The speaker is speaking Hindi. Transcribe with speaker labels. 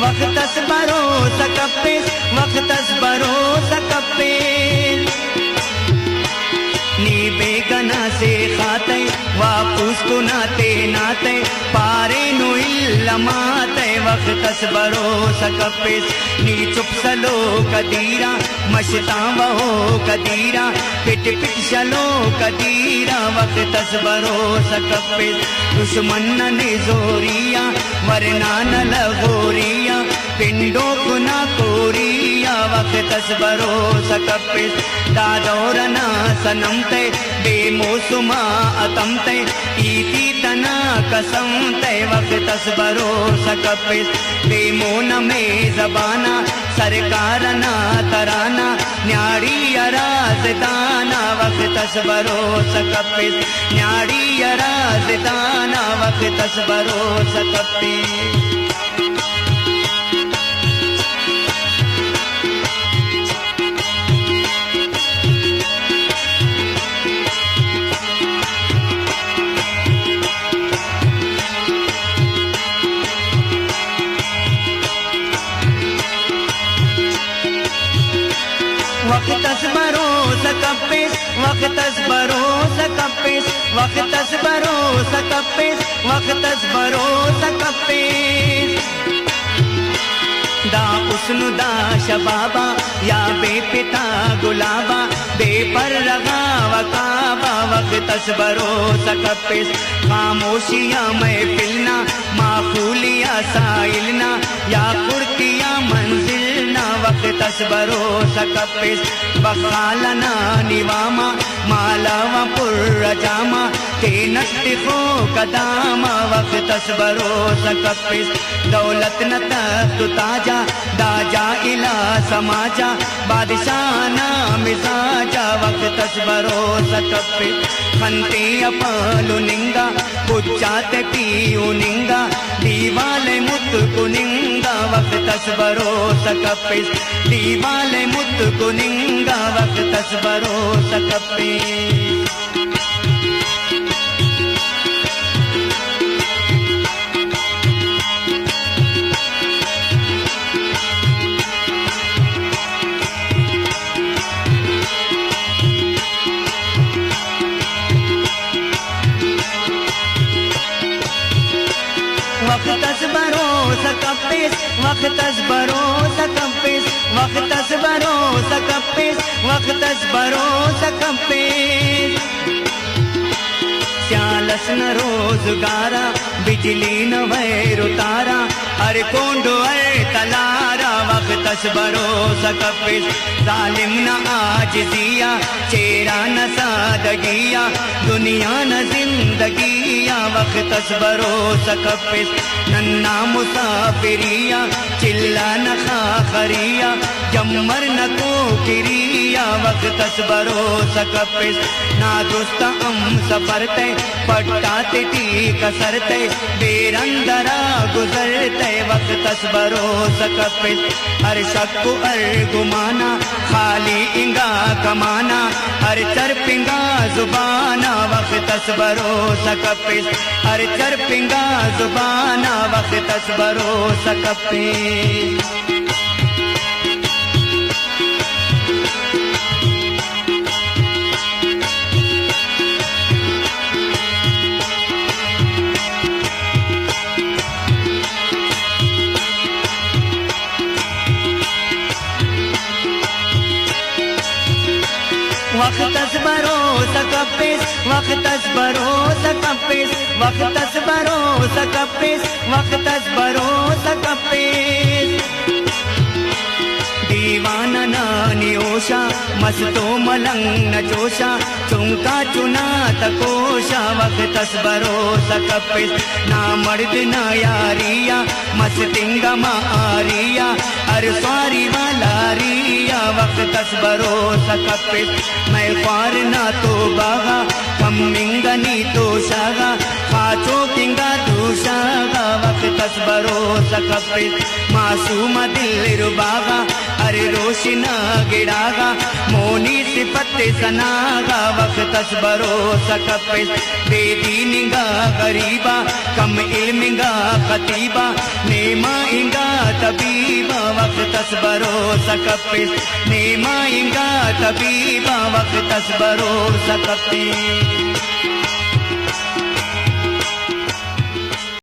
Speaker 1: वक्तस भरोसा कप्पिस वक्तस भरोसा कप्पिस नी बेगना से खाते वापुस को नाते नाते पारे नु इल्लमाते वक्तस भरोसा कप्पिस नी चुप सलो कदीरा मशता वहो कदीरा पिट पिट चलो कदीरा वक्तस भरोसा कप्पिस दुश्मन ने जोरिया वरना न लगोरिया पिंडो कुना कोरिया वक्तस भरोसा कप्पिस दादौरना सनम ते बेमौसुमा अतम ते ईती तना कसम ते वक्तस भरोसा कप्पिस बेमोन में जबाना सरकारना तराना न्याड़ी अराज़दाना वक्तस भरोसा कप्पिस न्याड़ी अराज़दाना वक्तस भरोसा कप्पिस वक्तस भरोसा कप्पिस वक्तस भरोसा कप्पिस वक्तस भरोसा कप्पिस वक्तस भरोसा कप्पिस दा उसनु दा शबाबा या बेपिता गुलाबा बेपर रगा वकाबा वक्तस भरोसा कप्पिस खामोशियां मैं पिलना माखूलिया साइलना या कुर्तिया मंजिलना वक्तस भरोसा कप्पिस बखालना निवामा मालावा पुर्रजामा तेनस्तिखो कदामा वक्तस भरोसा कप्पिस दौलत न तख्त ताजा दाजा इला समाजा बादशाना मिजाजा वक्तस भरोसा कप्पिस खंते अपलु निंगा पुच्चाते पीऊ निंगा दीवाले मुत कुनिंगा वक्तस भरोसा कप्पिस दीवाले मुत कुनिंगा वक्तस भरोसा कप्पिस वक्तस भरोसा कप्पिस वक्तस भरोसा कप्पिस वक्तस भरोसा कप्पिस वक्तस भरोसा कप्पिस स्यालस न रोजगारा बिजली न वैरु तारा अरे कोंडो अरे तलारा वक्तस भरोसा कप्पिस जालिम न आजिजिया चेहरा न सादगिया दुनिया न जिंदगिया वक्तस भरोसा कप्पिस नन्ना मुसाफिरिया चिल्ला न खाखरिया जम्मर न कोकिरिया वक्तस भरोसा कप्पिस ना दोस्ता हम सफरते पट्टाते टी कसरते बेरंदरा गुजरते वक्तस भरोसा कप्पिस हर शक हर गुमाना खाली इंगा कमाना हर चरपिंगा जुबाना वक्तस भरोसा कप्पिस हर चरपिंगा जुबाना वक्तस भरोसा कप्पिस वक्तस भरोसा कप्पिस वक्तस भरोसा कप्पिस वक्तस भरोसा कप्पिस वक्तस भरोसा कप्पिस दीवाना नानी ओशा मस्तो मलंग न जोशा चुंका चुना तकोशा वक्तस भरोसा कप्पिस ना मर्द ना यारिया मस्तिंगा मारिया अर स्वारी वाला रिया वक्तस भरोसा कप्पिस मैं ख्वार ना तो बागा कम्मिंगा नी तो शागा खाचो किंगा दूशागा वक्तस भरोसा कप्पिस मासूम दिल रुबागा अरे रोशिना गिड़ागा मोनी सिफत सनागा वक्तस भरोसा कप्पिस बेदीनिगा गरीबा कम इल्मिंगा खतीबा नेमा इंगा तबीबा वक्त भरोसा कपिस नेमा इंगा तबीबा वक्त भरोसा कपिस